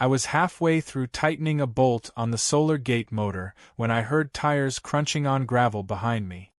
I was halfway through tightening a bolt on the solar gate motor when I heard tires crunching on gravel behind me.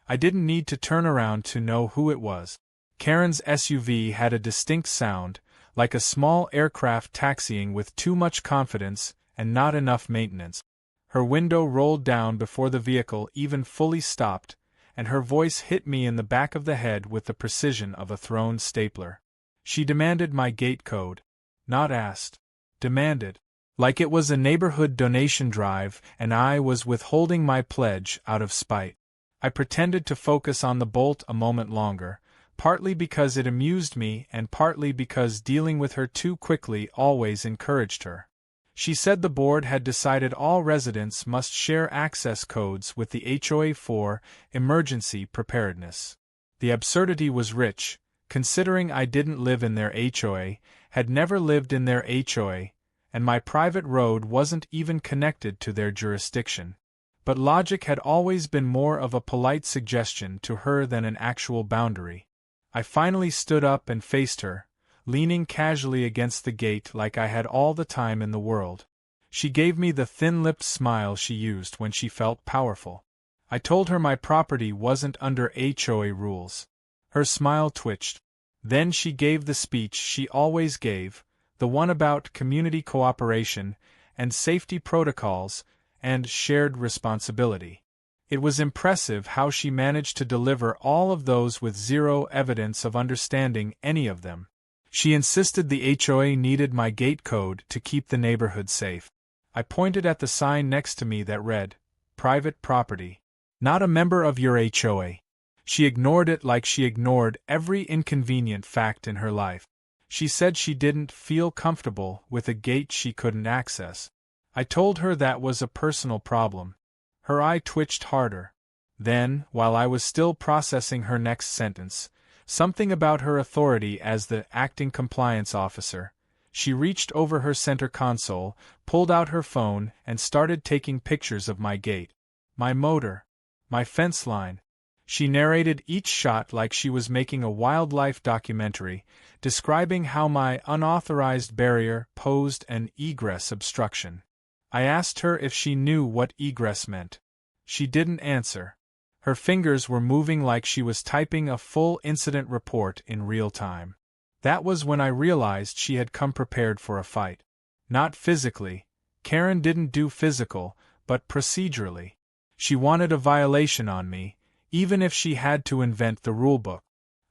I didn't need to turn around to know who it was. Karen's SUV had a distinct sound, like a small aircraft taxiing with too much confidence and not enough maintenance. Her window rolled down before the vehicle even fully stopped, and her voice hit me in the back of the head with the precision of a thrown stapler. She demanded my gate code. Not asked. Demanded. Like it was a neighborhood donation drive and I was withholding my pledge out of spite. I pretended to focus on the bolt a moment longer, partly because it amused me and partly because dealing with her too quickly always encouraged her. She said the board had decided all residents must share access codes with the HOA for emergency preparedness. The absurdity was rich, considering I didn't live in their HOA, had never lived in their HOA, and my private road wasn't even connected to their jurisdiction. But logic had always been more of a polite suggestion to her than an actual boundary. I finally stood up and faced her, leaning casually against the gate like I had all the time in the world. She gave me the thin-lipped smile she used when she felt powerful. I told her my property wasn't under HOA rules. Her smile twitched. Then she gave the speech she always gave, the one about community cooperation and safety protocols and shared responsibility. It was impressive how she managed to deliver all of those with zero evidence of understanding any of them. She insisted the HOA needed my gate code to keep the neighborhood safe. I pointed at the sign next to me that read, "Private property. Not a member of your HOA." She ignored it like she ignored every inconvenient fact in her life. She said she didn't feel comfortable with a gate she couldn't access. I told her that was a personal problem. Her eye twitched harder. Then, while I was still processing her next sentence, something about her authority as the acting compliance officer, she reached over her center console, pulled out her phone, and started taking pictures of my gate, my motor, my fence line. She narrated each shot like she was making a wildlife documentary, describing how my unauthorized barrier posed an egress obstruction. I asked her if she knew what egress meant. She didn't answer. Her fingers were moving like she was typing a full incident report in real time. That was when I realized she had come prepared for a fight. Not physically. Karen didn't do physical, but procedurally. She wanted a violation on me, even if she had to invent the rulebook.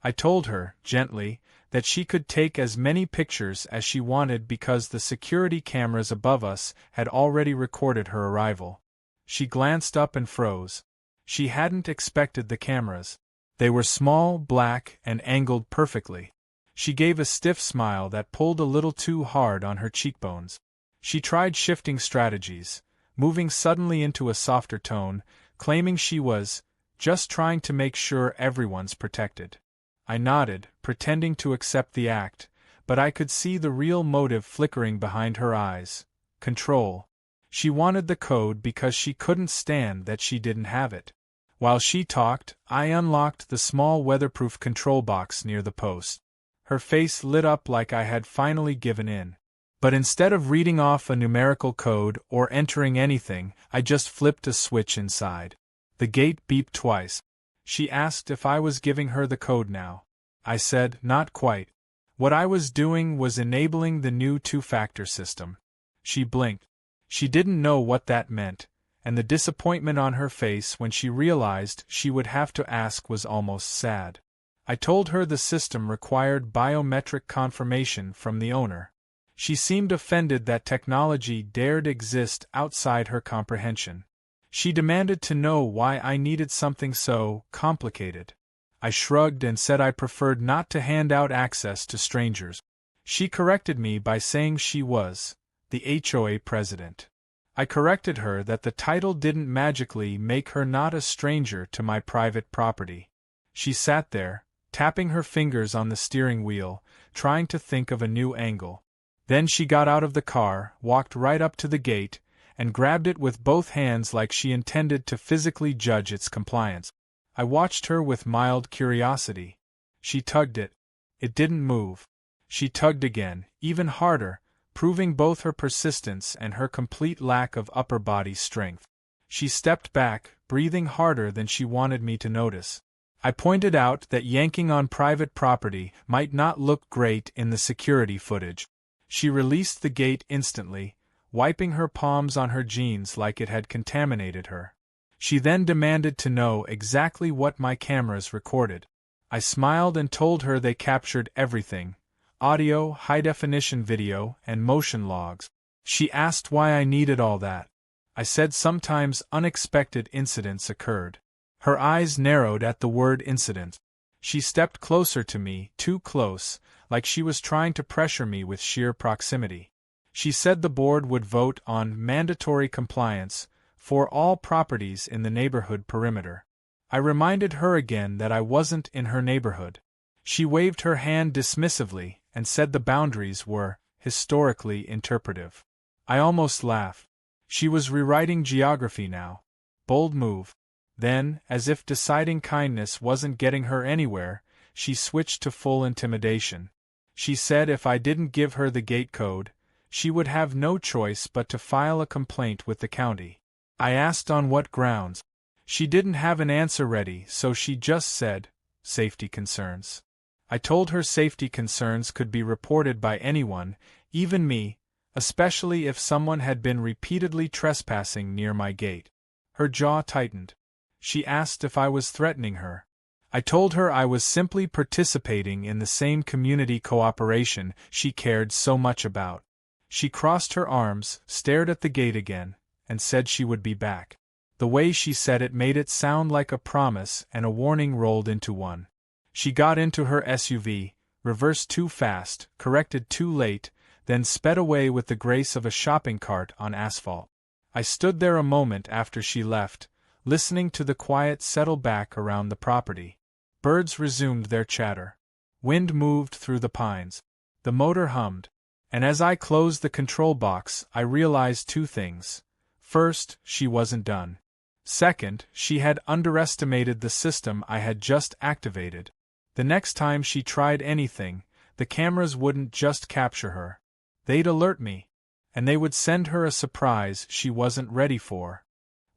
I told her, gently, that she could take as many pictures as she wanted because the security cameras above us had already recorded her arrival. She glanced up and froze. She hadn't expected the cameras. They were small, black, and angled perfectly. She gave a stiff smile that pulled a little too hard on her cheekbones. She tried shifting strategies, moving suddenly into a softer tone, claiming she was just trying to make sure everyone's protected. I nodded, pretending to accept the act, but I could see the real motive flickering behind her eyes. Control. She wanted the code because she couldn't stand that she didn't have it. While she talked, I unlocked the small weatherproof control box near the post. Her face lit up like I had finally given in. But instead of reading off a numerical code or entering anything, I just flipped a switch inside. The gate beeped twice. She asked if I was giving her the code now. I said, not quite. What I was doing was enabling the new two-factor system. She blinked. She didn't know what that meant, and the disappointment on her face when she realized she would have to ask was almost sad. I told her the system required biometric confirmation from the owner. She seemed offended that technology dared exist outside her comprehension. She demanded to know why I needed something so complicated. I shrugged and said I preferred not to hand out access to strangers. She corrected me by saying she was the HOA president. I corrected her that the title didn't magically make her not a stranger to my private property. She sat there, tapping her fingers on the steering wheel, trying to think of a new angle. Then she got out of the car, walked right up to the gate, and grabbed it with both hands like she intended to physically judge its compliance. I watched her with mild curiosity. She tugged it. It didn't move. She tugged again, even harder, proving both her persistence and her complete lack of upper body strength. She stepped back, breathing harder than she wanted me to notice. I pointed out that yanking on private property might not look great in the security footage. She released the gate instantly, wiping her palms on her jeans like it had contaminated her. She then demanded to know exactly what my cameras recorded. I smiled and told her they captured everything: audio, high-definition video, and motion logs. She asked why I needed all that. I said sometimes unexpected incidents occurred. Her eyes narrowed at the word incident. She stepped closer to me, too close, like she was trying to pressure me with sheer proximity. She said the board would vote on mandatory compliance for all properties in the neighborhood perimeter. I reminded her again that I wasn't in her neighborhood. She waved her hand dismissively and said the boundaries were historically interpretive. I almost laughed. She was rewriting geography now. Bold move. Then, as if deciding kindness wasn't getting her anywhere, she switched to full intimidation. She said if I didn't give her the gate code, she would have no choice but to file a complaint with the county. I asked on what grounds. She didn't have an answer ready, so she just said, safety concerns. I told her safety concerns could be reported by anyone, even me, especially if someone had been repeatedly trespassing near my gate. Her jaw tightened. She asked if I was threatening her. I told her I was simply participating in the same community cooperation she cared so much about. She crossed her arms, stared at the gate again, and said she would be back. The way she said it made it sound like a promise and a warning rolled into one. She got into her SUV, reversed too fast, corrected too late, then sped away with the grace of a shopping cart on asphalt. I stood there a moment after she left, listening to the quiet settle back around the property. Birds resumed their chatter. Wind moved through the pines. The motor hummed. And as I closed the control box, I realized two things. First, she wasn't done. Second, she had underestimated the system I had just activated. The next time she tried anything, the cameras wouldn't just capture her. They'd alert me. And they would send her a surprise she wasn't ready for.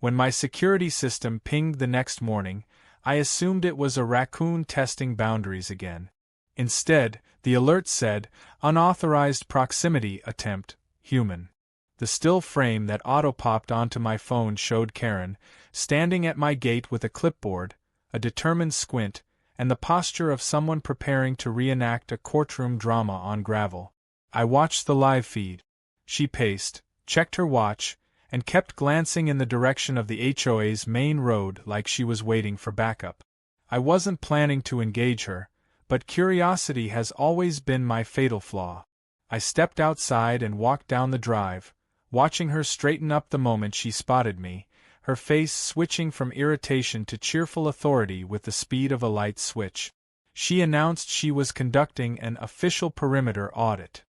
When my security system pinged the next morning, I assumed it was a raccoon testing boundaries again. Instead, the alert said, unauthorized proximity attempt, human. The still frame that auto-popped onto my phone showed Karen, standing at my gate with a clipboard, a determined squint, and the posture of someone preparing to reenact a courtroom drama on gravel. I watched the live feed. She paced, checked her watch, and kept glancing in the direction of the HOA's main road like she was waiting for backup. I wasn't planning to engage her, but curiosity has always been my fatal flaw. I stepped outside and walked down the drive, watching her straighten up the moment she spotted me, her face switching from irritation to cheerful authority with the speed of a light switch. She announced she was conducting an official perimeter audit.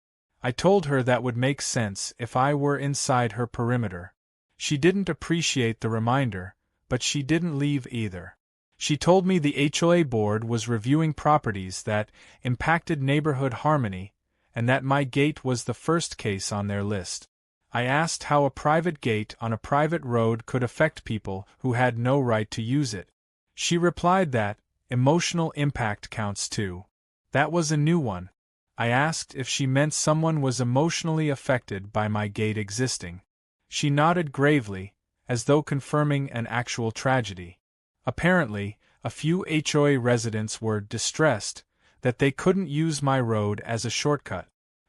I told her that would make sense if I were inside her perimeter. She didn't appreciate the reminder, but she didn't leave either. She told me the HOA board was reviewing properties that impacted neighborhood harmony, and that my gate was the first case on their list. I asked how a private gate on a private road could affect people who had no right to use it. She replied that emotional impact counts too. That was a new one. I asked if she meant someone was emotionally affected by my gate existing. She nodded gravely, as though confirming an actual tragedy. Apparently, a few HOA residents were distressed that they couldn't use my road as a shortcut.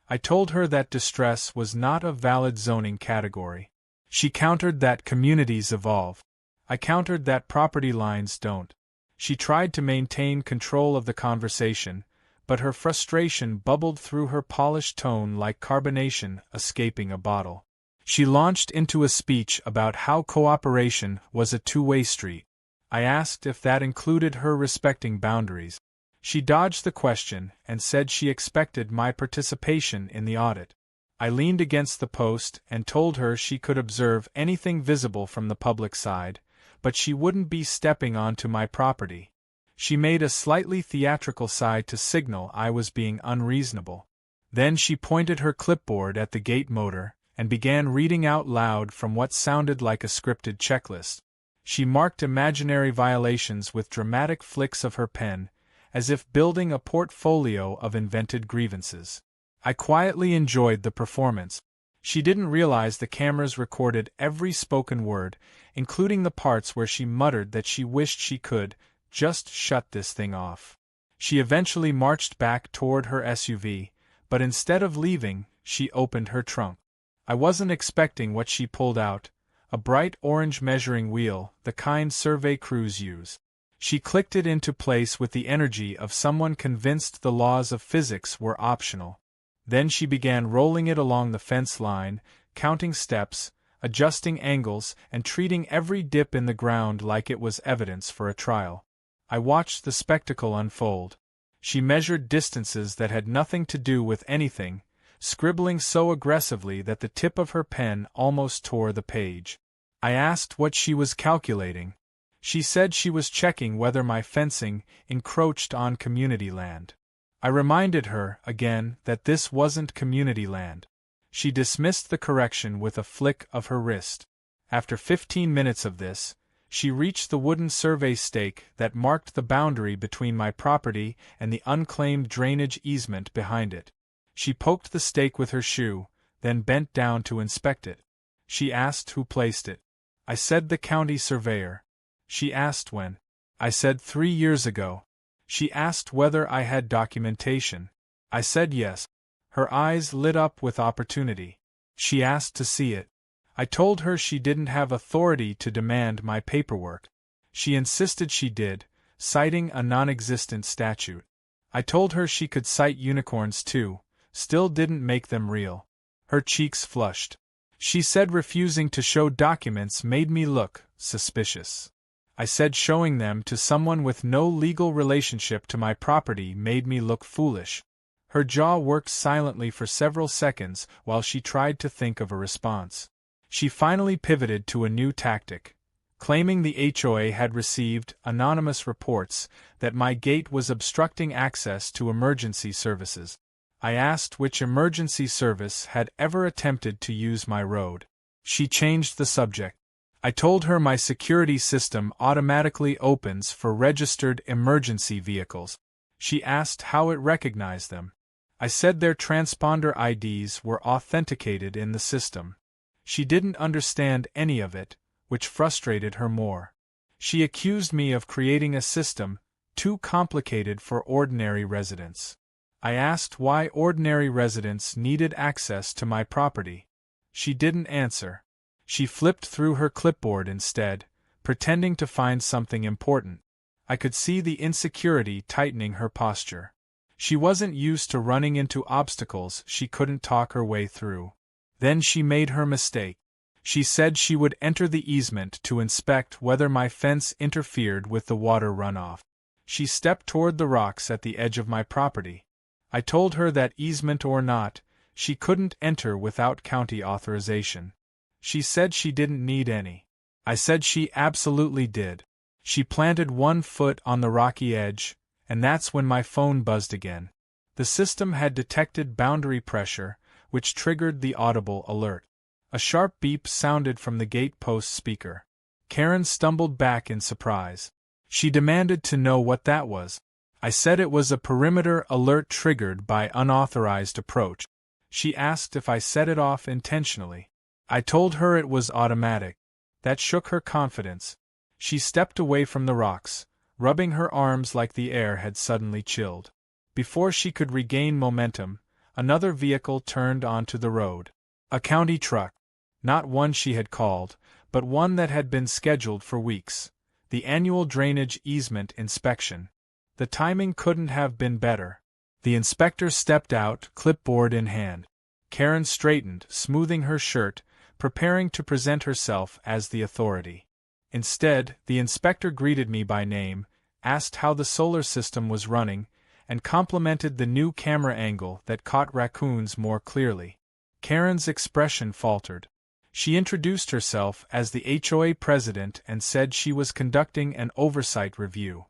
I told her that distress was not a valid zoning category. She countered that communities evolve. I countered that property lines don't. She tried to maintain control of the conversation, but her frustration bubbled through her polished tone like carbonation escaping a bottle. She launched into a speech about how cooperation was a two-way street. I asked if that included her respecting boundaries. She dodged the question and said she expected my participation in the audit. I leaned against the post and told her she could observe anything visible from the public side, but she wouldn't be stepping onto my property. She made a slightly theatrical sigh to signal I was being unreasonable. Then she pointed her clipboard at the gate motor and began reading out loud from what sounded like a scripted checklist. She marked imaginary violations with dramatic flicks of her pen, as if building a portfolio of invented grievances. I quietly enjoyed the performance. She didn't realize the cameras recorded every spoken word, including the parts where she muttered that she wished she could just shut this thing off. She eventually marched back toward her SUV, but instead of leaving, she opened her trunk. I wasn't expecting what she pulled out: a bright orange measuring wheel, the kind survey crews use. She clicked it into place with the energy of someone convinced the laws of physics were optional. Then she began rolling it along the fence line, counting steps, adjusting angles, and treating every dip in the ground like it was evidence for a trial. I watched the spectacle unfold. She measured distances that had nothing to do with anything, scribbling so aggressively that the tip of her pen almost tore the page. I asked what she was calculating. She said she was checking whether my fencing encroached on community land. I reminded her, again, that this wasn't community land. She dismissed the correction with a flick of her wrist. After 15 minutes of this, she reached the wooden survey stake that marked the boundary between my property and the unclaimed drainage easement behind it. She poked the stake with her shoe, then bent down to inspect it. She asked who placed it. I said the county surveyor. She asked when. I said 3 years ago. She asked whether I had documentation. I said yes. Her eyes lit up with opportunity. She asked to see it. I told her she didn't have authority to demand my paperwork. She insisted she did, citing a non-existent statute. I told her she could cite unicorns too, still didn't make them real. Her cheeks flushed. She said refusing to show documents made me look suspicious. I said showing them to someone with no legal relationship to my property made me look foolish. Her jaw worked silently for several seconds while she tried to think of a response. She finally pivoted to a new tactic, claiming the HOA had received anonymous reports that my gate was obstructing access to emergency services. I asked which emergency service had ever attempted to use my road. She changed the subject. I told her my security system automatically opens for registered emergency vehicles. She asked how it recognized them. I said their transponder IDs were authenticated in the system. She didn't understand any of it, which frustrated her more. She accused me of creating a system too complicated for ordinary residents. I asked why ordinary residents needed access to my property. She didn't answer. She flipped through her clipboard instead, pretending to find something important. I could see the insecurity tightening her posture. She wasn't used to running into obstacles she couldn't talk her way through. Then she made her mistake. She said she would enter the easement to inspect whether my fence interfered with the water runoff. She stepped toward the rocks at the edge of my property. I told her that easement or not, she couldn't enter without county authorization. She said she didn't need any. I said she absolutely did. She planted one foot on the rocky edge, and that's when my phone buzzed again. The system had detected boundary pressure, which triggered the audible alert. A sharp beep sounded from the gate post speaker. Karen stumbled back in surprise. She demanded to know what that was. I said it was a perimeter alert triggered by unauthorized approach. She asked if I set it off intentionally. I told her it was automatic. That shook her confidence. She stepped away from the rocks, rubbing her arms like the air had suddenly chilled. Before she could regain momentum, another vehicle turned onto the road. A county truck. Not one she had called, but one that had been scheduled for weeks. The annual drainage easement inspection. The timing couldn't have been better. The inspector stepped out, clipboard in hand. Karen straightened, smoothing her shirt, preparing to present herself as the authority. Instead, the inspector greeted me by name, asked how the solar system was running, and complimented the new camera angle that caught raccoons more clearly. Karen's expression faltered. She introduced herself as the HOA president and said she was conducting an oversight review.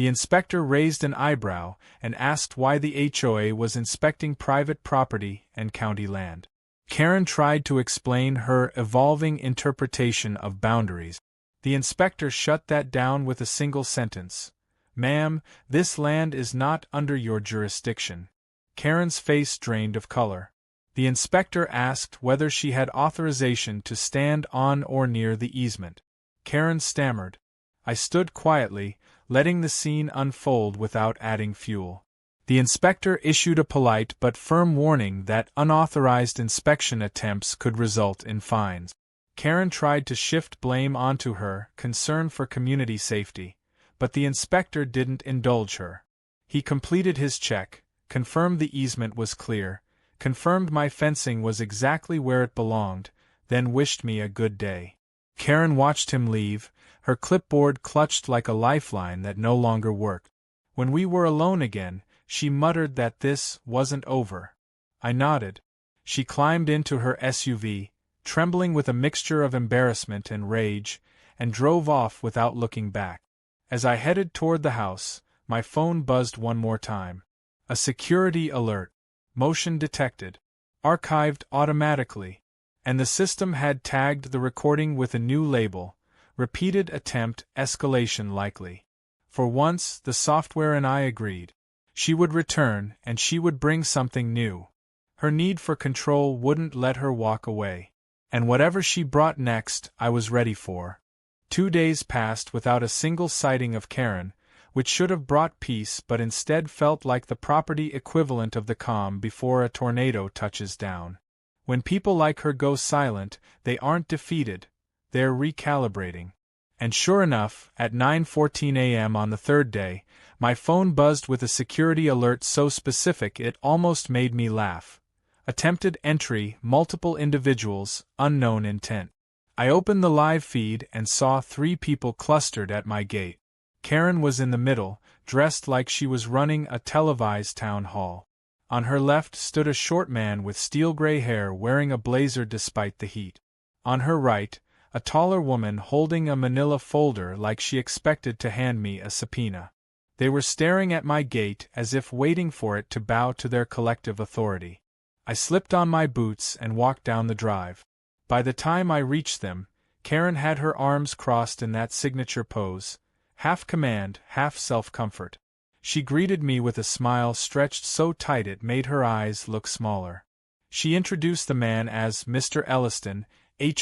The inspector raised an eyebrow and asked why the HOA was inspecting private property and county land. Karen tried to explain her evolving interpretation of boundaries. The inspector shut that down with a single sentence. "Ma'am, this land is not under your jurisdiction." Karen's face drained of color. The inspector asked whether she had authorization to stand on or near the easement. Karen stammered. I stood quietly, letting the scene unfold without adding fuel. The inspector issued a polite but firm warning that unauthorized inspection attempts could result in fines. Karen tried to shift blame onto her, concern for community safety, but the inspector didn't indulge her. He completed his check, confirmed the easement was clear, confirmed my fencing was exactly where it belonged, then wished me a good day. Karen watched him leave, her clipboard clutched like a lifeline that no longer worked. When we were alone again, she muttered that this wasn't over. I nodded. She climbed into her SUV, trembling with a mixture of embarrassment and rage, and drove off without looking back. As I headed toward the house, my phone buzzed one more time. A security alert. Motion detected. Archived automatically. And the system had tagged the recording with a new label. Repeated attempt, escalation likely. For once, the software and I agreed. She would return, and she would bring something new. Her need for control wouldn't let her walk away. And whatever she brought next, I was ready for. 2 days passed without a single sighting of Karen, which should have brought peace but instead felt like the property equivalent of the calm before a tornado touches down. When people like her go silent, they aren't defeated, they're recalibrating. And sure enough, at 9:14 a.m. on the third day, my phone buzzed with a security alert so specific it almost made me laugh. Attempted entry, multiple individuals, unknown intent. I opened the live feed and saw 3 people clustered at my gate. Karen was in the middle, dressed like she was running a televised town hall. On her left stood a short man with steel-gray hair wearing a blazer despite the heat. On her right, a taller woman holding a manila folder like she expected to hand me a subpoena. They were staring at my gate as if waiting for it to bow to their collective authority. I slipped on my boots and walked down the drive. By the time I reached them, Karen had her arms crossed in that signature pose, half command, half self-comfort. She greeted me with a smile stretched so tight it made her eyes look smaller. She introduced the man as Mr. Elliston,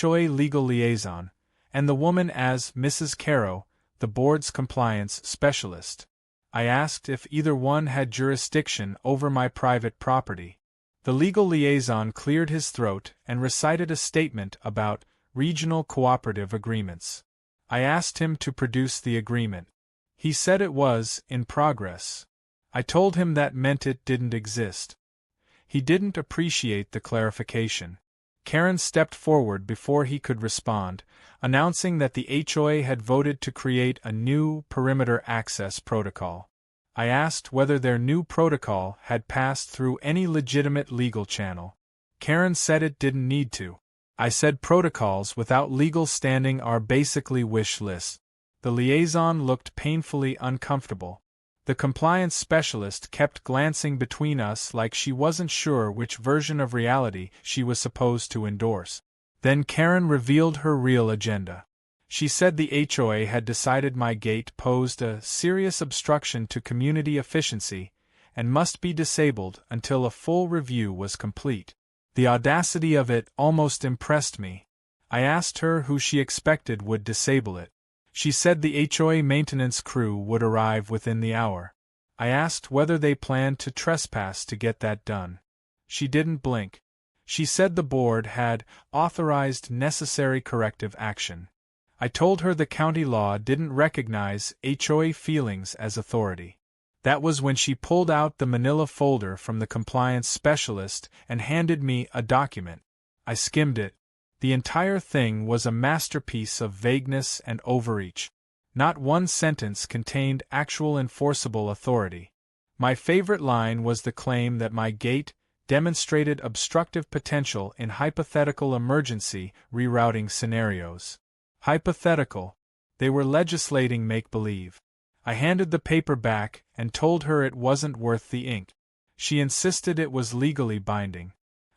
HOA Legal Liaison, and the woman as Mrs. Caro, the board's compliance specialist. I asked if either one had jurisdiction over my private property. The legal liaison cleared his throat and recited a statement about regional cooperative agreements. I asked him to produce the agreement. He said it was in progress. I told him that meant it didn't exist. He didn't appreciate the clarification. Karen stepped forward before he could respond, announcing that the HOA had voted to create a new perimeter access protocol. I asked whether their new protocol had passed through any legitimate legal channel. Karen said it didn't need to. I said protocols without legal standing are basically wish lists. The liaison looked painfully uncomfortable. The compliance specialist kept glancing between us like she wasn't sure which version of reality she was supposed to endorse. Then Karen revealed her real agenda. She said the HOA had decided my gate posed a serious obstruction to community efficiency and must be disabled until a full review was complete. The audacity of it almost impressed me. I asked her who she expected would disable it. She said the HOA maintenance crew would arrive within the hour. I asked whether they planned to trespass to get that done. She didn't blink. She said the board had authorized necessary corrective action. I told her the county law didn't recognize HOA feelings as authority. That was when she pulled out the manila folder from the compliance specialist and handed me a document. I skimmed it. The entire thing was a masterpiece of vagueness and overreach. Not one sentence contained actual enforceable authority. My favorite line was the claim that my gate demonstrated obstructive potential in hypothetical emergency rerouting scenarios. Hypothetical. They were legislating make-believe. I handed the paper back and told her it wasn't worth the ink. She insisted it was legally binding.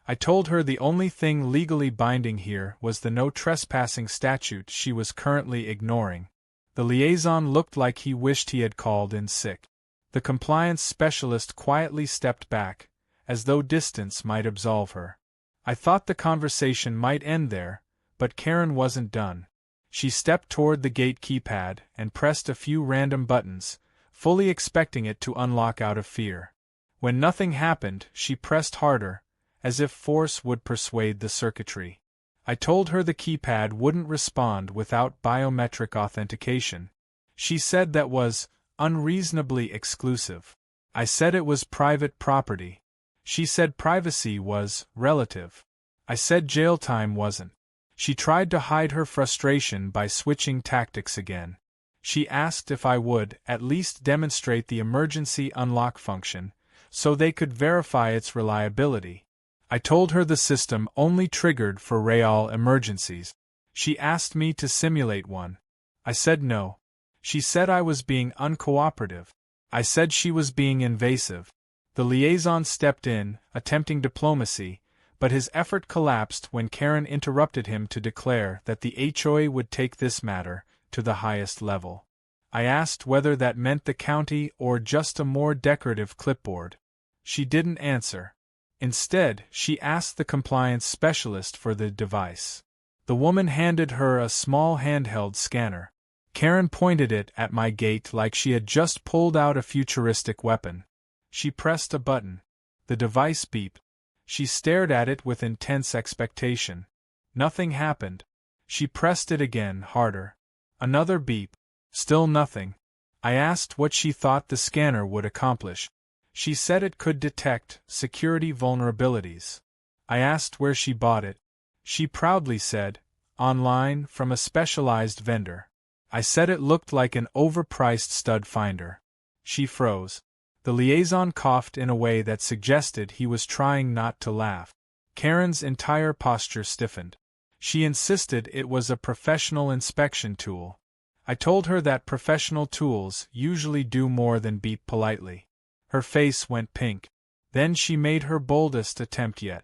I told her the only thing legally binding here was the no trespassing statute she was currently ignoring. The liaison looked like he wished he had called in sick. The compliance specialist quietly stepped back, as though distance might absolve her. I thought the conversation might end there, but Karen wasn't done. She stepped toward the gate keypad and pressed a few random buttons, fully expecting it to unlock out of fear. When nothing happened, she pressed harder, as if force would persuade the circuitry. I told her the keypad wouldn't respond without biometric authentication. She said that was unreasonably exclusive. I said it was private property. She said privacy was relative. I said jail time wasn't. She tried to hide her frustration by switching tactics again. She asked if I would at least demonstrate the emergency unlock function, so they could verify its reliability. I told her the system only triggered for real emergencies. She asked me to simulate one. I said no. She said I was being uncooperative. I said she was being invasive. The liaison stepped in, attempting diplomacy, but his effort collapsed when Karen interrupted him to declare that the HOA would take this matter to the highest level. I asked whether that meant the county or just a more decorative clipboard. She didn't answer. Instead, she asked the compliance specialist for the device. The woman handed her a small handheld scanner. Karen pointed it at my gate like she had just pulled out a futuristic weapon. She pressed a button. The device beeped. She stared at it with intense expectation. Nothing happened. She pressed it again, harder. Another beep. Still nothing. I asked what she thought the scanner would accomplish. She said it could detect security vulnerabilities. I asked where she bought it. She proudly said, online from a specialized vendor. I said it looked like an overpriced stud finder. She froze. The liaison coughed in a way that suggested he was trying not to laugh. Karen's entire posture stiffened. She insisted it was a professional inspection tool. I told her that professional tools usually do more than beep politely. Her face went pink. Then she made her boldest attempt yet.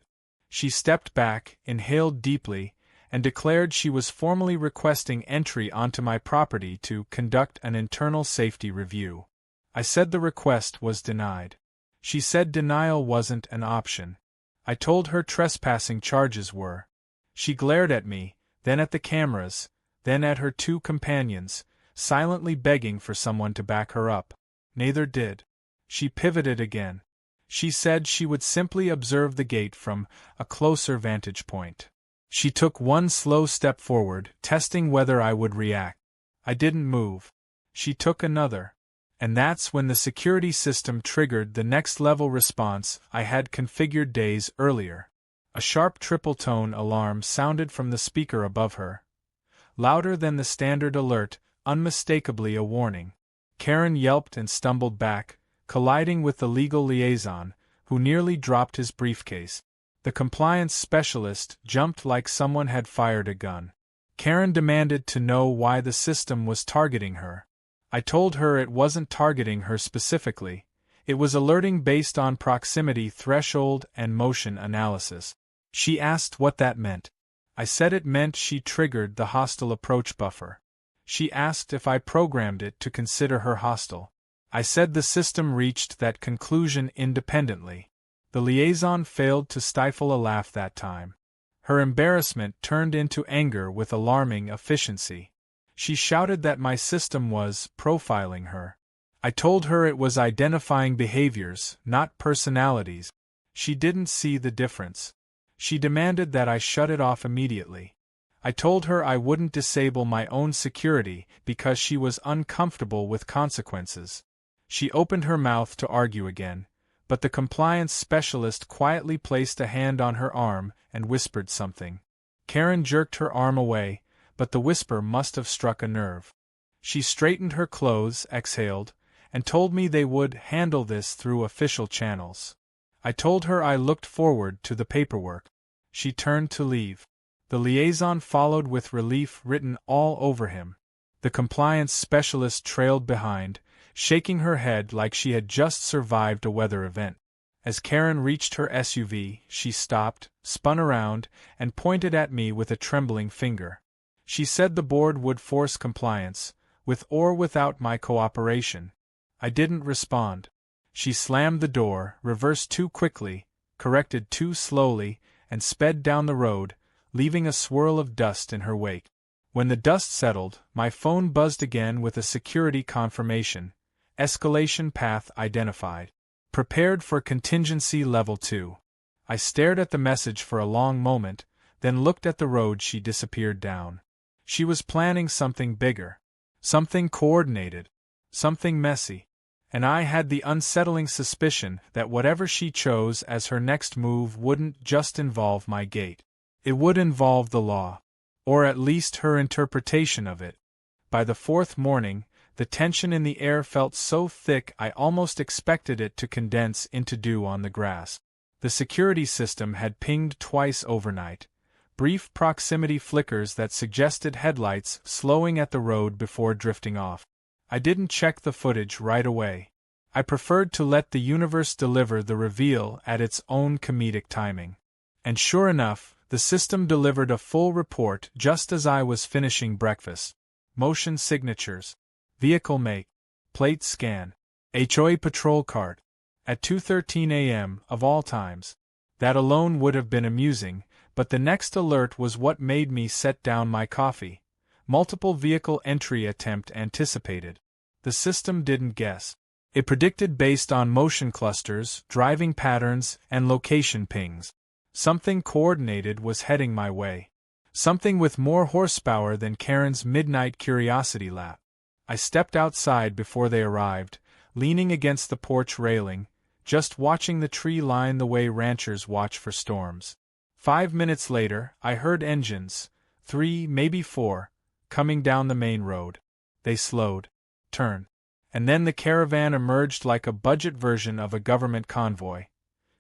She stepped back, inhaled deeply, and declared she was formally requesting entry onto my property to conduct an internal safety review. I said the request was denied. She said denial wasn't an option. I told her trespassing charges were. She glared at me, then at the cameras, then at her two companions, silently begging for someone to back her up. Neither did. She pivoted again. She said she would simply observe the gate from a closer vantage point. She took one slow step forward, testing whether I would react. I didn't move. She took another. And that's when the security system triggered the next-level response I had configured days earlier. A sharp triple-tone alarm sounded from the speaker above her. Louder than the standard alert, unmistakably a warning. Karen yelped and stumbled back, colliding with the legal liaison, who nearly dropped his briefcase. The compliance specialist jumped like someone had fired a gun. Karen demanded to know why the system was targeting her. I told her it wasn't targeting her specifically. It was alerting based on proximity threshold and motion analysis. She asked what that meant. I said it meant she triggered the hostile approach buffer. She asked if I programmed it to consider her hostile. I said the system reached that conclusion independently. The liaison failed to stifle a laugh that time. Her embarrassment turned into anger with alarming efficiency. She shouted that my system was profiling her. I told her it was identifying behaviors, not personalities. She didn't see the difference. She demanded that I shut it off immediately. I told her I wouldn't disable my own security because she was uncomfortable with consequences. She opened her mouth to argue again, but the compliance specialist quietly placed a hand on her arm and whispered something. Karen jerked her arm away, but the whisper must have struck a nerve. She straightened her clothes, exhaled, and told me they would handle this through official channels. I told her I looked forward to the paperwork. She turned to leave. The liaison followed with relief written all over him. The compliance specialist trailed behind, shaking her head like she had just survived a weather event. As Karen reached her SUV, she stopped, spun around, and pointed at me with a trembling finger. She said the board would force compliance, with or without my cooperation. I didn't respond. She slammed the door, reversed too quickly, corrected too slowly, and sped down the road, leaving a swirl of dust in her wake. When the dust settled, my phone buzzed again with a security confirmation. Escalation path identified. Prepared for contingency level 2. I stared at the message for a long moment, then looked at the road she disappeared down. She was planning something bigger. Something coordinated. Something messy. And I had the unsettling suspicion that whatever she chose as her next move wouldn't just involve my gate. It would involve the law. Or at least her interpretation of it. By the fourth morning, the tension in the air felt so thick I almost expected it to condense into dew on the grass. The security system had pinged twice overnight. Brief proximity flickers that suggested headlights slowing at the road before drifting off. I didn't check the footage right away. I preferred to let the universe deliver the reveal at its own comedic timing. And sure enough, the system delivered a full report just as I was finishing breakfast. Motion signatures. Vehicle make. Plate scan. HOA patrol cart. At 2:13 a.m., of all times. That alone would have been amusing, but the next alert was what made me set down my coffee. Multiple vehicle entry attempt anticipated. The system didn't guess. It predicted based on motion clusters, driving patterns, and location pings. Something coordinated was heading my way. Something with more horsepower than Karen's midnight curiosity lap. I stepped outside before they arrived, leaning against the porch railing, just watching the tree line the way ranchers watch for storms. 5 minutes later, I heard engines, 3, maybe 4, coming down the main road. They slowed. Turn. And then the caravan emerged like a budget version of a government convoy.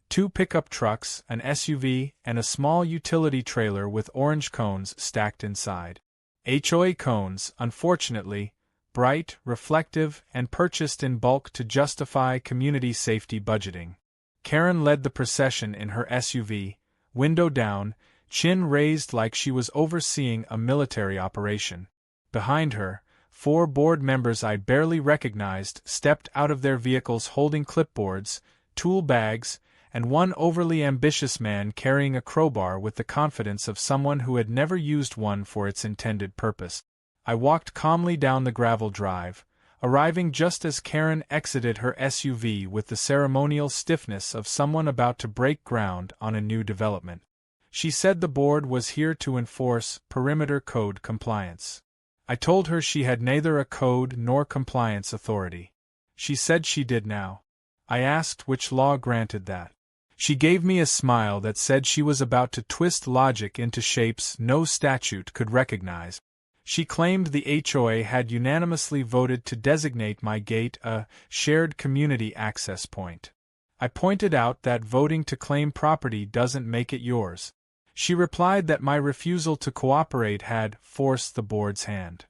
2 pickup trucks, an SUV, and a small utility trailer with orange cones stacked inside. HOA cones, unfortunately, bright, reflective, and purchased in bulk to justify community safety budgeting. Karen led the procession in her SUV, window down, chin raised like she was overseeing a military operation. Behind her, 4 board members I barely recognized stepped out of their vehicles holding clipboards, tool bags, and one overly ambitious man carrying a crowbar with the confidence of someone who had never used one for its intended purpose. I walked calmly down the gravel drive, arriving just as Karen exited her SUV with the ceremonial stiffness of someone about to break ground on a new development. She said the board was here to enforce perimeter code compliance. I told her she had neither a code nor compliance authority. She said she did now. I asked which law granted that. She gave me a smile that said she was about to twist logic into shapes no statute could recognize. She claimed the HOA had unanimously voted to designate my gate a shared community access point. I pointed out that voting to claim property doesn't make it yours. She replied that my refusal to cooperate had forced the board's hand.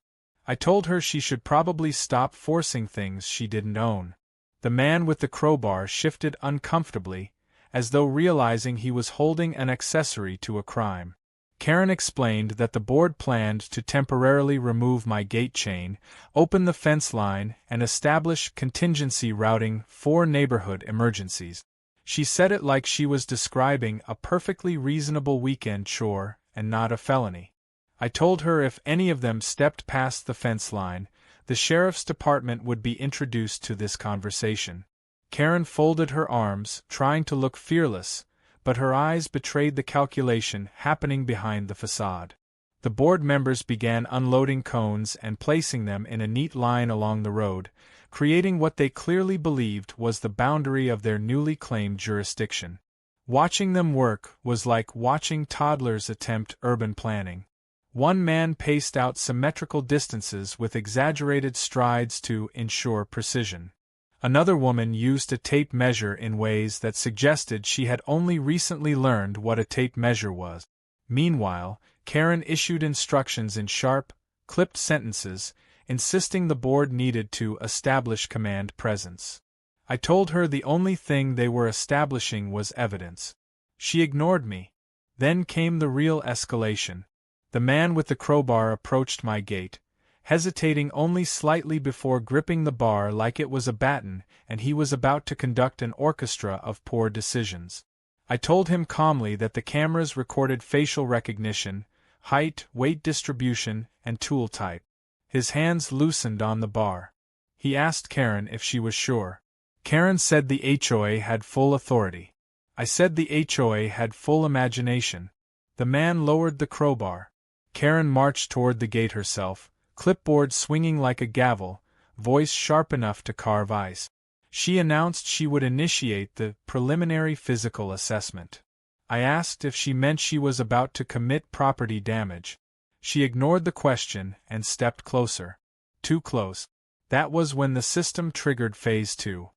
I told her she should probably stop forcing things she didn't own. The man with the crowbar shifted uncomfortably, as though realizing he was holding an accessory to a crime. Karen explained that the board planned to temporarily remove my gate chain, open the fence line, and establish contingency routing for neighborhood emergencies. She said it like she was describing a perfectly reasonable weekend chore and not a felony. I told her if any of them stepped past the fence line, the sheriff's department would be introduced to this conversation. Karen folded her arms, trying to look fearless, but her eyes betrayed the calculation happening behind the facade. The board members began unloading cones and placing them in a neat line along the road, creating what they clearly believed was the boundary of their newly claimed jurisdiction. Watching them work was like watching toddlers attempt urban planning. One man paced out symmetrical distances with exaggerated strides to ensure precision. Another woman used a tape measure in ways that suggested she had only recently learned what a tape measure was. Meanwhile, Karen issued instructions in sharp, clipped sentences, insisting the board needed to establish command presence. I told her the only thing they were establishing was evidence. She ignored me. Then came the real escalation. The man with the crowbar approached my gate, hesitating only slightly before gripping the bar like it was a baton, and he was about to conduct an orchestra of poor decisions. I told him calmly that the cameras recorded facial recognition, height, weight distribution, and tool type. His hands loosened on the bar. He asked Karen if she was sure. Karen said the HOA had full authority. I said the HOA had full imagination. The man lowered the crowbar. Karen marched toward the gate herself, clipboard swinging like a gavel, voice sharp enough to carve ice. She announced she would initiate the preliminary physical assessment. I asked if she meant she was about to commit property damage. She ignored the question and stepped closer. Too close. That was when the system triggered Phase 2.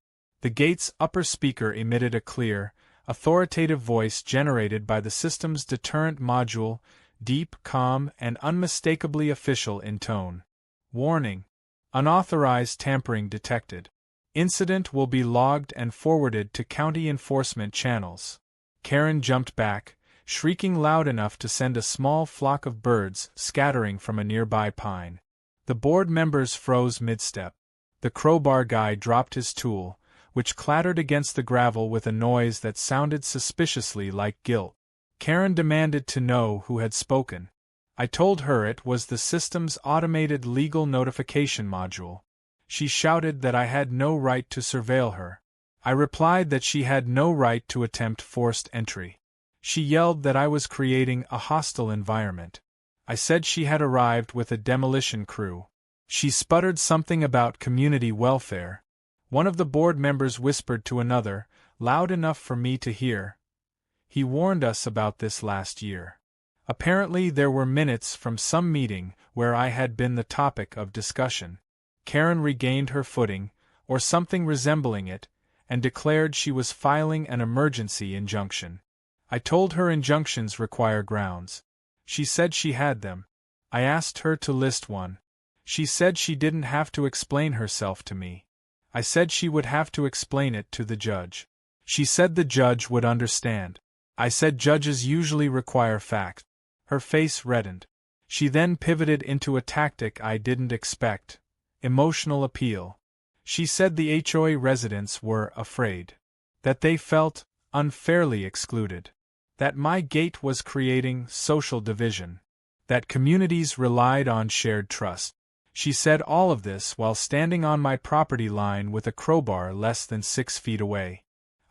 The gate's upper speaker emitted a clear, authoritative voice generated by the system's deterrent module, deep, calm, and unmistakably official in tone. Warning. Unauthorized tampering detected. Incident will be logged and forwarded to county enforcement channels. Karen jumped back, shrieking loud enough to send a small flock of birds scattering from a nearby pine. The board members froze mid-step. The crowbar guy dropped his tool, which clattered against the gravel with a noise that sounded suspiciously like guilt. Karen demanded to know who had spoken. I told her it was the system's automated legal notification module. She shouted that I had no right to surveil her. I replied that she had no right to attempt forced entry. She yelled that I was creating a hostile environment. I said she had arrived with a demolition crew. She sputtered something about community welfare. One of the board members whispered to another, loud enough for me to hear. He warned us about this last year. Apparently there were minutes from some meeting where I had been the topic of discussion. Karen regained her footing, or something resembling it, and declared she was filing an emergency injunction. I told her injunctions require grounds. She said she had them. I asked her to list one. She said she didn't have to explain herself to me. I said she would have to explain it to the judge. She said the judge would understand. I said judges usually require facts. Her face reddened. She then pivoted into a tactic I didn't expect. Emotional appeal. She said the HOA residents were afraid. That they felt unfairly excluded. That my gate was creating social division. That communities relied on shared trust. She said all of this while standing on my property line with a crowbar less than 6 feet away.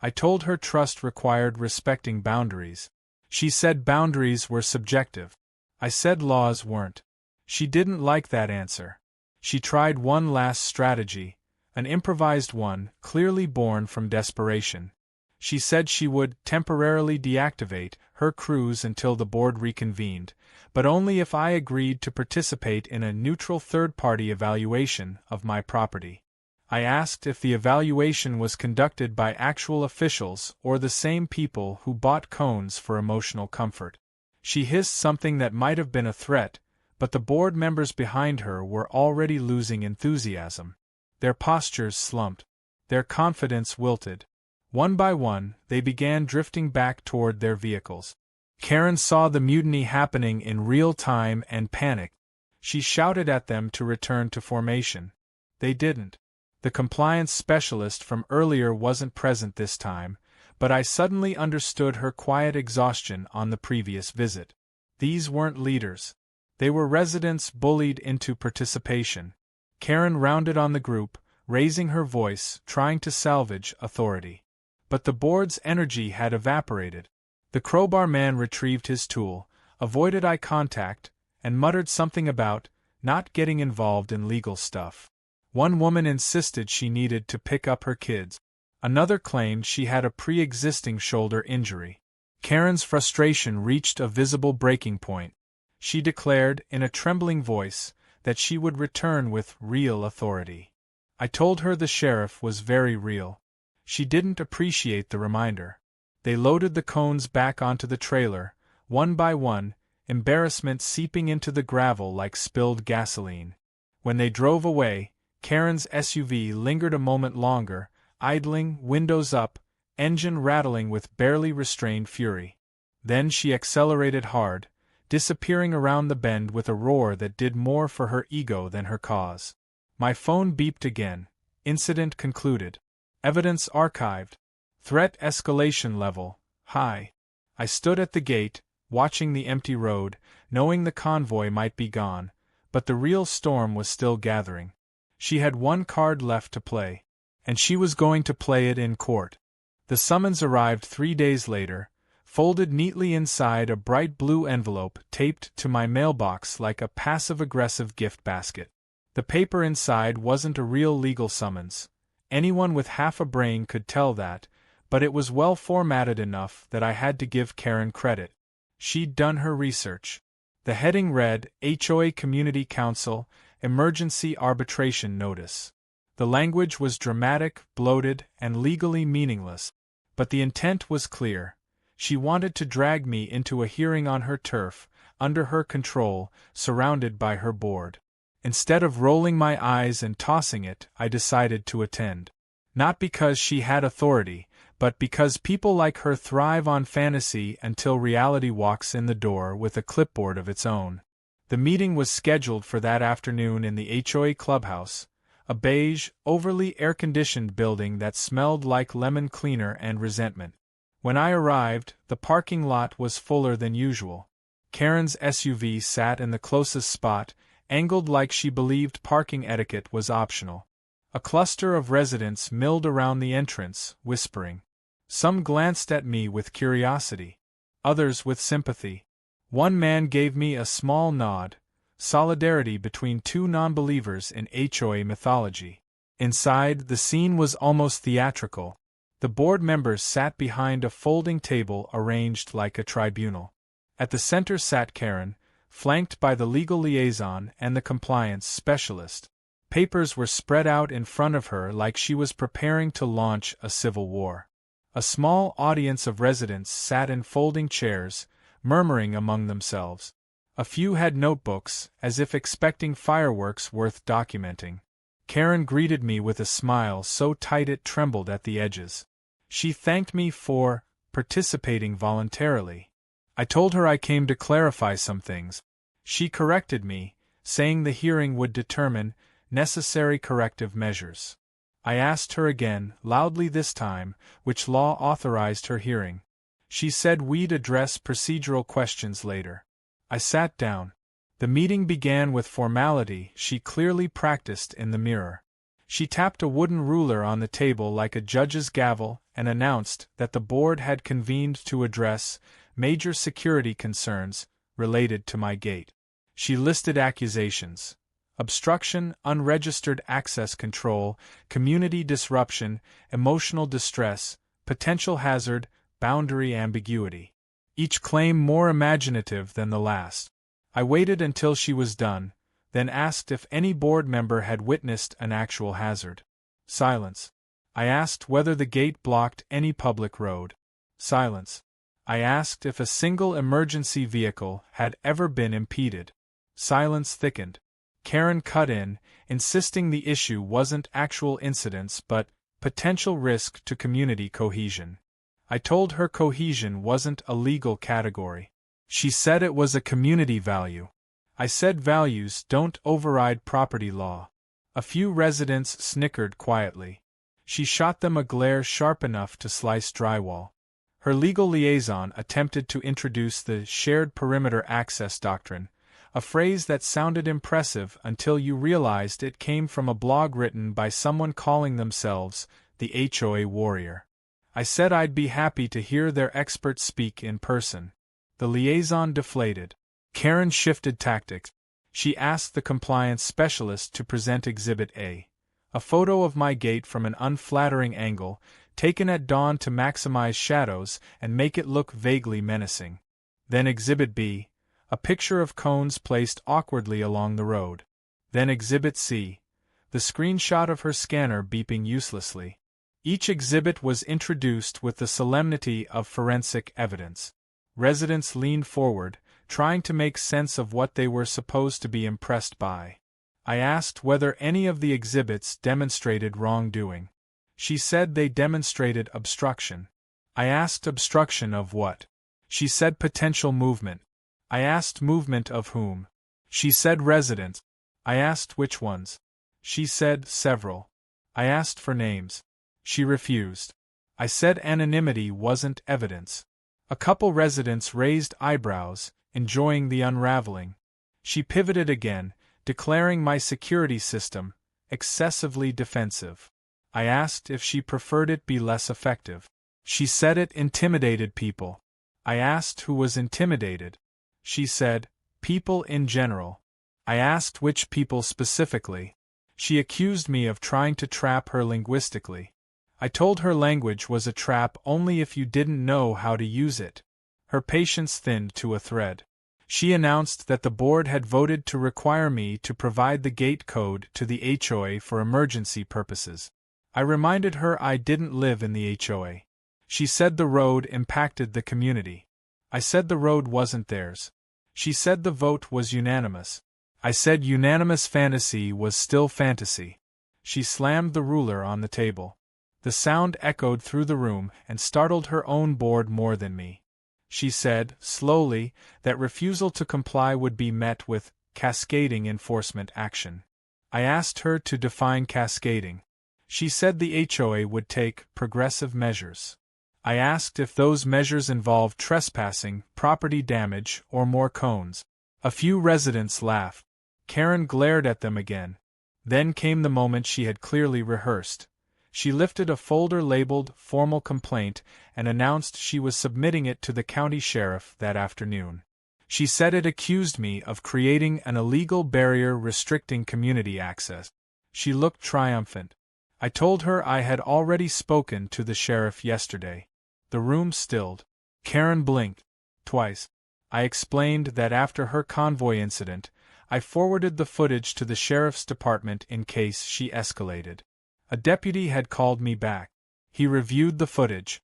I told her trust required respecting boundaries. She said boundaries were subjective. I said laws weren't. She didn't like that answer. She tried one last strategy, an improvised one, clearly born from desperation. She said she would temporarily deactivate her crews until the board reconvened, but only if I agreed to participate in a neutral third-party evaluation of my property. I asked if the evaluation was conducted by actual officials or the same people who bought cones for emotional comfort. She hissed something that might have been a threat, but the board members behind her were already losing enthusiasm. Their postures slumped. Their confidence wilted. One by one, they began drifting back toward their vehicles. Karen saw the mutiny happening in real time and panicked. She shouted at them to return to formation. They didn't. The compliance specialist from earlier wasn't present this time, but I suddenly understood her quiet exhaustion on the previous visit. These weren't leaders. They were residents bullied into participation. Karen rounded on the group, raising her voice, trying to salvage authority. But the board's energy had evaporated. The crowbar man retrieved his tool, avoided eye contact, and muttered something about not getting involved in legal stuff. One woman insisted she needed to pick up her kids. Another claimed she had a pre-existing shoulder injury. Karen's frustration reached a visible breaking point. She declared, in a trembling voice, that she would return with real authority. I told her the sheriff was very real. She didn't appreciate the reminder. They loaded the cones back onto the trailer, one by one, embarrassment seeping into the gravel like spilled gasoline. When they drove away, Karen's SUV lingered a moment longer, idling, windows up, engine rattling with barely restrained fury. Then she accelerated hard, disappearing around the bend with a roar that did more for her ego than her cause. My phone beeped again. Incident concluded. Evidence archived. Threat escalation level high. I stood at the gate, watching the empty road, knowing the convoy might be gone, but the real storm was still gathering. She had one card left to play, and she was going to play it in court. The summons arrived 3 days later, folded neatly inside a bright blue envelope taped to my mailbox like a passive-aggressive gift basket. The paper inside wasn't a real legal summons. Anyone with half a brain could tell that, but it was well formatted enough that I had to give Karen credit. She'd done her research. The heading read, HOA Community Council, Emergency Arbitration Notice. The language was dramatic, bloated, and legally meaningless, but the intent was clear. She wanted to drag me into a hearing on her turf, under her control, surrounded by her board. Instead of rolling my eyes and tossing it, I decided to attend. Not because she had authority, but because people like her thrive on fantasy until reality walks in the door with a clipboard of its own. The meeting was scheduled for that afternoon in the HOA clubhouse, a beige, overly air-conditioned building that smelled like lemon cleaner and resentment. When I arrived, the parking lot was fuller than usual. Karen's SUV sat in the closest spot, angled like she believed parking etiquette was optional. A cluster of residents milled around the entrance, whispering. Some glanced at me with curiosity, others with sympathy. One man gave me a small nod, solidarity between two non-believers in HOA mythology. Inside, the scene was almost theatrical. The board members sat behind a folding table arranged like a tribunal. At the center sat Karen, flanked by the legal liaison and the compliance specialist. Papers were spread out in front of her like she was preparing to launch a civil war. A small audience of residents sat in folding chairs, murmuring among themselves. A few had notebooks, as if expecting fireworks worth documenting. Karen greeted me with a smile so tight it trembled at the edges. She thanked me for participating voluntarily. I told her I came to clarify some things. She corrected me, saying the hearing would determine necessary corrective measures. I asked her again, loudly this time, which law authorized her hearing. She said we'd address procedural questions later. I sat down. The meeting began with formality she clearly practiced in the mirror. She tapped a wooden ruler on the table like a judge's gavel and announced that the board had convened to address major security concerns related to my gate. She listed accusations: obstruction, unregistered access control, community disruption, emotional distress, potential hazard, boundary ambiguity. Each claim more imaginative than the last. I waited until she was done, then asked if any board member had witnessed an actual hazard. Silence. I asked whether the gate blocked any public road. Silence. I asked if a single emergency vehicle had ever been impeded. Silence thickened. Karen cut in, insisting the issue wasn't actual incidents but potential risk to community cohesion. I told her cohesion wasn't a legal category. She said it was a community value. I said values don't override property law. A few residents snickered quietly. She shot them a glare sharp enough to slice drywall. Her legal liaison attempted to introduce the shared perimeter access doctrine, a phrase that sounded impressive until you realized it came from a blog written by someone calling themselves the HOA warrior. I said I'd be happy to hear their expert speak in person. The liaison deflated. Karen shifted tactics. She asked the compliance specialist to present Exhibit A, a photo of my gate from an unflattering angle, taken at dawn to maximize shadows and make it look vaguely menacing. Then Exhibit B, a picture of cones placed awkwardly along the road. Then Exhibit C, the screenshot of her scanner beeping uselessly. Each exhibit was introduced with the solemnity of forensic evidence. Residents leaned forward, trying to make sense of what they were supposed to be impressed by. I asked whether any of the exhibits demonstrated wrongdoing. She said they demonstrated obstruction. I asked obstruction of what? She said potential movement. I asked movement of whom? She said residents. I asked which ones. She said several. I asked for names. She refused. I said anonymity wasn't evidence. A couple residents raised eyebrows, enjoying the unraveling. She pivoted again, declaring my security system excessively defensive. I asked if she preferred it be less effective. She said it intimidated people. I asked who was intimidated. She said, people in general. I asked which people specifically. She accused me of trying to trap her linguistically. I told her language was a trap only if you didn't know how to use it. Her patience thinned to a thread. She announced that the board had voted to require me to provide the gate code to the HOA for emergency purposes. I reminded her I didn't live in the HOA. She said the road impacted the community. I said the road wasn't theirs. She said the vote was unanimous. I said unanimous fantasy was still fantasy. She slammed the ruler on the table. The sound echoed through the room and startled her own board more than me. She said, slowly, that refusal to comply would be met with cascading enforcement action. I asked her to define cascading. She said the HOA would take progressive measures. I asked if those measures involved trespassing, property damage, or more cones. A few residents laughed. Karen glared at them again. Then came the moment she had clearly rehearsed. She lifted a folder labeled Formal Complaint and announced she was submitting it to the county sheriff that afternoon. She said it accused me of creating an illegal barrier restricting community access. She looked triumphant. I told her I had already spoken to the sheriff yesterday. The room stilled. Karen blinked. Twice. I explained that after her Convoy incident, I forwarded the footage to the sheriff's department in case she escalated. A deputy had called me back. He reviewed the footage.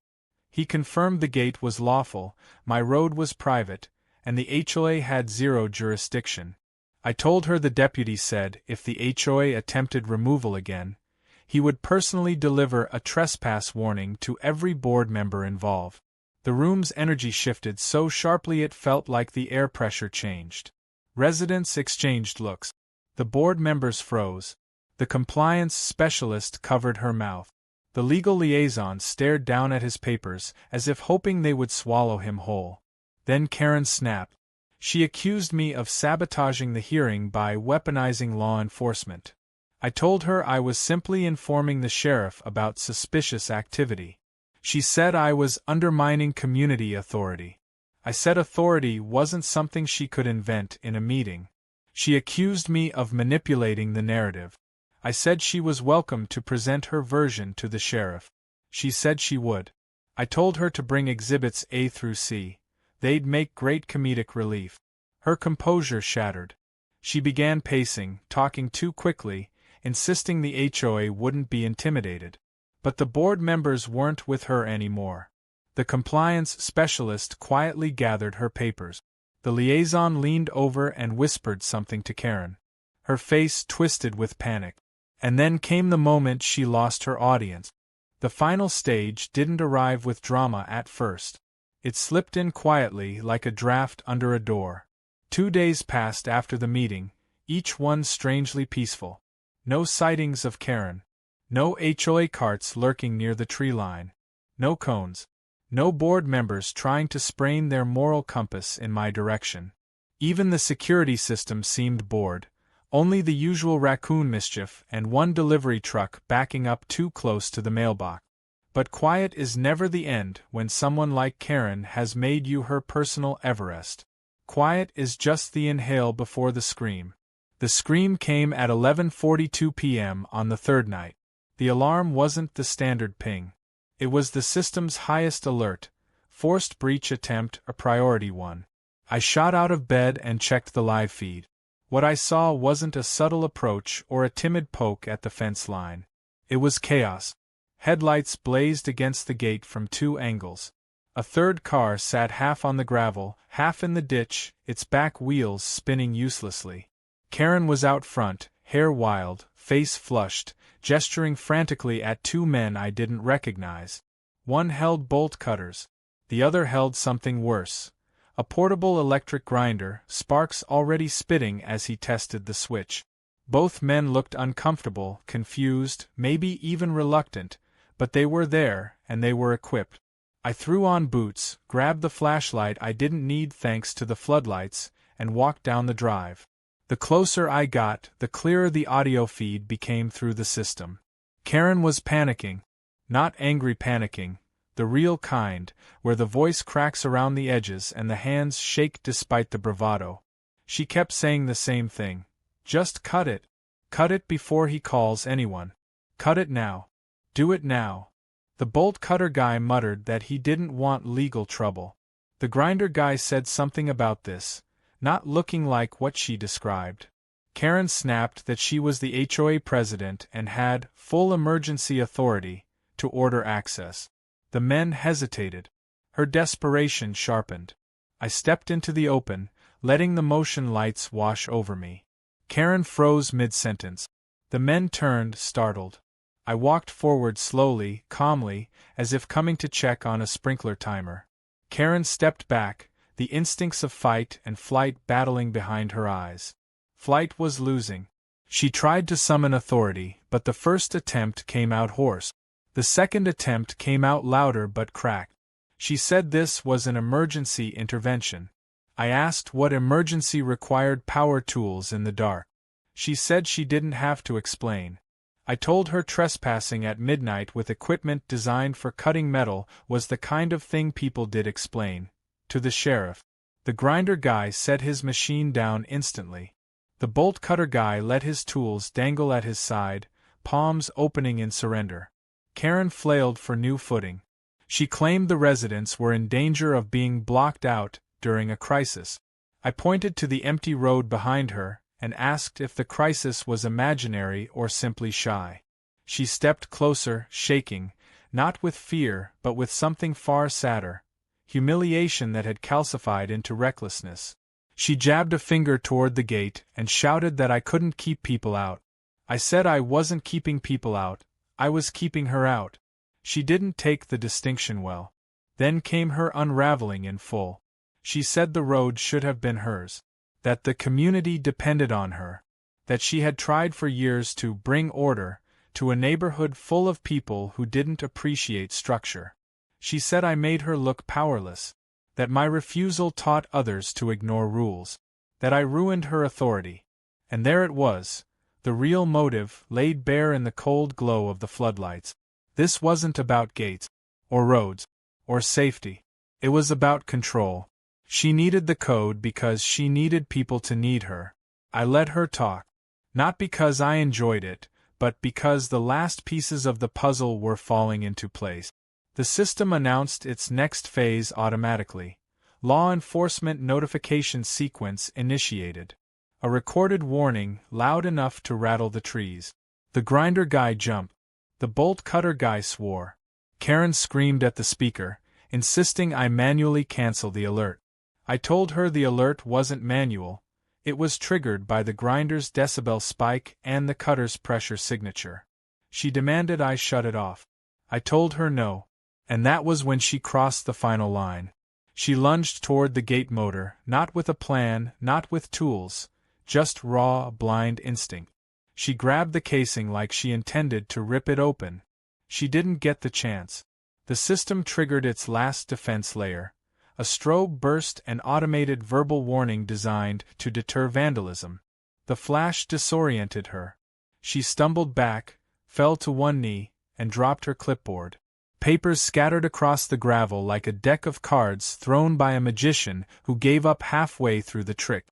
He confirmed the gate was lawful, my road was private, and the HOA had zero jurisdiction. I told her the deputy said if the HOA attempted removal again, he would personally deliver a trespass warning to every board member involved. The room's energy shifted so sharply it felt like the air pressure changed. Residents exchanged looks. The board members froze. The compliance specialist covered her mouth. The legal liaison stared down at his papers as if hoping they would swallow him whole. Then Karen snapped. She accused me of sabotaging the hearing by weaponizing law enforcement. I told her I was simply informing the sheriff about suspicious activity. She said I was undermining community authority. I said authority wasn't something she could invent in a meeting. She accused me of manipulating the narrative. I said she was welcome to present her version to the sheriff. She said she would. I told her to bring exhibits A through C. They'd make great comedic relief. Her composure shattered. She began pacing, talking too quickly, insisting the HOA wouldn't be intimidated. But the board members weren't with her anymore. The compliance specialist quietly gathered her papers. The liaison leaned over and whispered something to Karen. Her face twisted with panic. And then came the moment she lost her audience. The final stage didn't arrive with drama at first. It slipped in quietly like a draft under a door. 2 days passed after the meeting, each one strangely peaceful. No sightings of Karen. No HOA carts lurking near the tree line. No cones. No board members trying to sprain their moral compass in my direction. Even the security system seemed bored. Only the usual raccoon mischief and one delivery truck backing up too close to the mailbox. But quiet is never the end when someone like Karen has made you her personal Everest. Quiet is just the inhale before the scream. The scream came at 11:42 p.m. on the third night. The alarm wasn't the standard ping. It was the system's highest alert, forced breach attempt, a priority one. I shot out of bed and checked the live feed. What I saw wasn't a subtle approach or a timid poke at the fence line. It was chaos. Headlights blazed against the gate from 2 angles. A third car sat half on the gravel, half in the ditch, its back wheels spinning uselessly. Karen was out front, hair wild, face flushed, gesturing frantically at two men I didn't recognize. One held bolt cutters. The other held something worse. A portable electric grinder, sparks already spitting as he tested the switch. Both men looked uncomfortable, confused, maybe even reluctant, but they were there, and they were equipped. I threw on boots, grabbed the flashlight I didn't need thanks to the floodlights, and walked down the drive. The closer I got, the clearer the audio feed became through the system. Karen was panicking. Not angry panicking, the real kind, where the voice cracks around the edges and the hands shake despite the bravado. She kept saying the same thing. Just cut it. Cut it before he calls anyone. Cut it now. Do it now. The bolt cutter guy muttered that he didn't want legal trouble. The grinder guy said something about this, not looking like what she described. Karen snapped that she was the HOA president and had full emergency authority to order access. The men hesitated. Her desperation sharpened. I stepped into the open, letting the motion lights wash over me. Karen froze mid-sentence. The men turned, startled. I walked forward slowly, calmly, as if coming to check on a sprinkler timer. Karen stepped back, the instincts of fight and flight battling behind her eyes. Flight was losing. She tried to summon authority, but the first attempt came out hoarse. The second attempt came out louder but cracked. She said this was an emergency intervention. I asked what emergency required power tools in the dark. She said she didn't have to explain. I told her trespassing at midnight with equipment designed for cutting metal was the kind of thing people did explain. To the sheriff. The grinder guy set his machine down instantly. The bolt cutter guy let his tools dangle at his side, palms opening in surrender. Karen flailed for new footing. She claimed the residents were in danger of being blocked out during a crisis. I pointed to the empty road behind her and asked if the crisis was imaginary or simply shy. She stepped closer, shaking, not with fear but with something far sadder, humiliation that had calcified into recklessness. She jabbed a finger toward the gate and shouted that I couldn't keep people out. I said I wasn't keeping people out, I was keeping her out. She didn't take the distinction well. Then came her unraveling in full. She said the road should have been hers. That the community depended on her. That she had tried for years to bring order to a neighborhood full of people who didn't appreciate structure. She said I made her look powerless. That my refusal taught others to ignore rules. That I ruined her authority. And there it was, the real motive laid bare in the cold glow of the floodlights. This wasn't about gates, or roads, or safety. It was about control. She needed the code because she needed people to need her. I let her talk. Not because I enjoyed it, but because the last pieces of the puzzle were falling into place. The system announced its next phase automatically. Law enforcement notification sequence initiated. A recorded warning, loud enough to rattle the trees. The grinder guy jumped. The bolt cutter guy swore. Karen screamed at the speaker, insisting I manually cancel the alert. I told her the alert wasn't manual. It was triggered by the grinder's decibel spike and the cutter's pressure signature. She demanded I shut it off. I told her no. And that was when she crossed the final line. She lunged toward the gate motor, not with a plan, not with tools, just raw, blind instinct. She grabbed the casing like she intended to rip it open. She didn't get the chance. The system triggered its last defense layer. A strobe burst, an automated verbal warning designed to deter vandalism. The flash disoriented her. She stumbled back, fell to one knee, and dropped her clipboard. Papers scattered across the gravel like a deck of cards thrown by a magician who gave up halfway through the trick.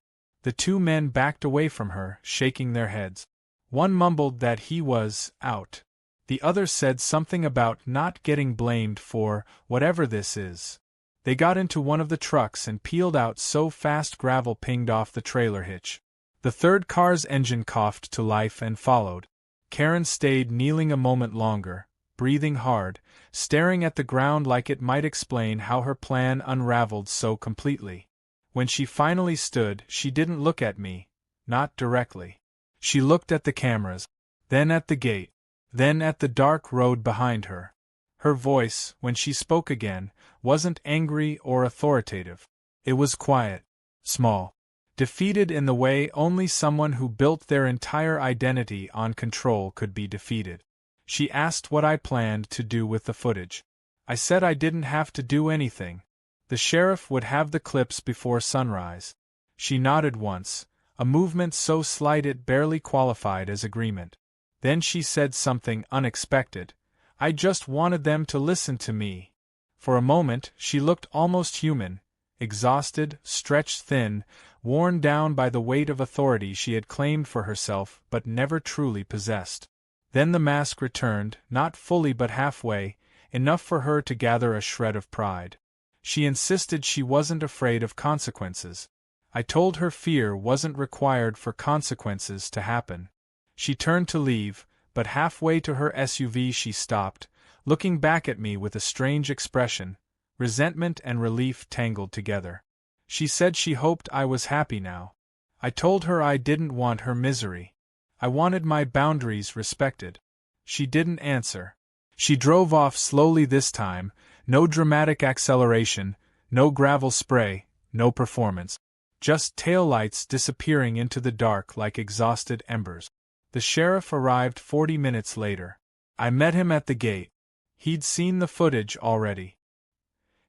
The two men backed away from her, shaking their heads. One mumbled that he was out. The other said something about not getting blamed for whatever this is. They got into one of the trucks and peeled out so fast gravel pinged off the trailer hitch. The third car's engine coughed to life and followed. Karen stayed kneeling a moment longer, breathing hard, staring at the ground like it might explain how her plan unraveled so completely. When she finally stood, she didn't look at me, not directly. She looked at the cameras, then at the gate, then at the dark road behind her. Her voice, when she spoke again, wasn't angry or authoritative. It was quiet, small, defeated in the way only someone who built their entire identity on control could be defeated. She asked what I planned to do with the footage. I said I didn't have to do anything. The sheriff would have the clips before sunrise. She nodded once, a movement so slight it barely qualified as agreement. Then she said something unexpected. I just wanted them to listen to me. For a moment, she looked almost human, exhausted, stretched thin, worn down by the weight of authority she had claimed for herself but never truly possessed. Then the mask returned, not fully but halfway, enough for her to gather a shred of pride. She insisted she wasn't afraid of consequences. I told her fear wasn't required for consequences to happen. She turned to leave, but halfway to her SUV she stopped, looking back at me with a strange expression, resentment and relief tangled together. She said she hoped I was happy now. I told her I didn't want her misery. I wanted my boundaries respected. She didn't answer. She drove off slowly this time, no dramatic acceleration, no gravel spray, no performance. Just taillights disappearing into the dark like exhausted embers. The sheriff arrived 40 minutes later. I met him at the gate. He'd seen the footage already.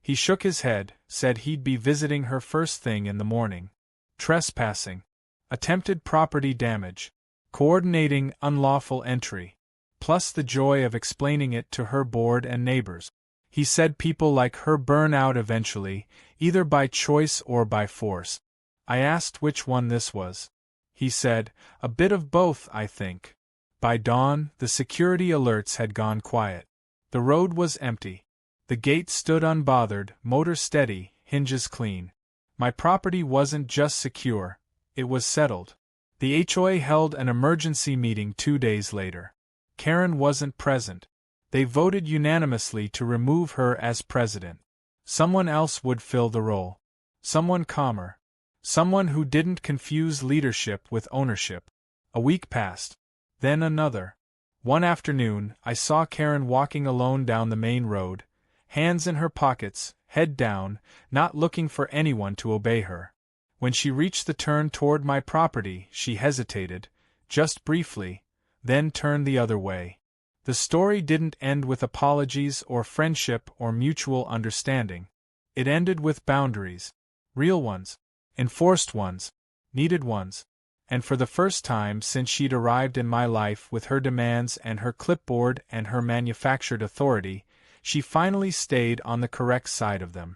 He shook his head, said he'd be visiting her first thing in the morning. Trespassing. Attempted property damage. Coordinating unlawful entry. Plus the joy of explaining it to her board and neighbors. He said people like her burn out eventually, either by choice or by force. I asked which one this was. He said, a bit of both, I think. By dawn, the security alerts had gone quiet. The road was empty. The gate stood unbothered, motor steady, hinges clean. My property wasn't just secure, it was settled. The HOA held an emergency meeting 2 days later. Karen wasn't present. They voted unanimously to remove her as president. Someone else would fill the role. Someone calmer. Someone who didn't confuse leadership with ownership. A week passed. Then another. One afternoon, I saw Karen walking alone down the main road, hands in her pockets, head down, not looking for anyone to obey her. When she reached the turn toward my property, she hesitated, just briefly, then turned the other way. The story didn't end with apologies or friendship or mutual understanding. It ended with boundaries. Real ones. Enforced ones. Needed ones. And for the first time since she'd arrived in my life with her demands and her clipboard and her manufactured authority, she finally stayed on the correct side of them.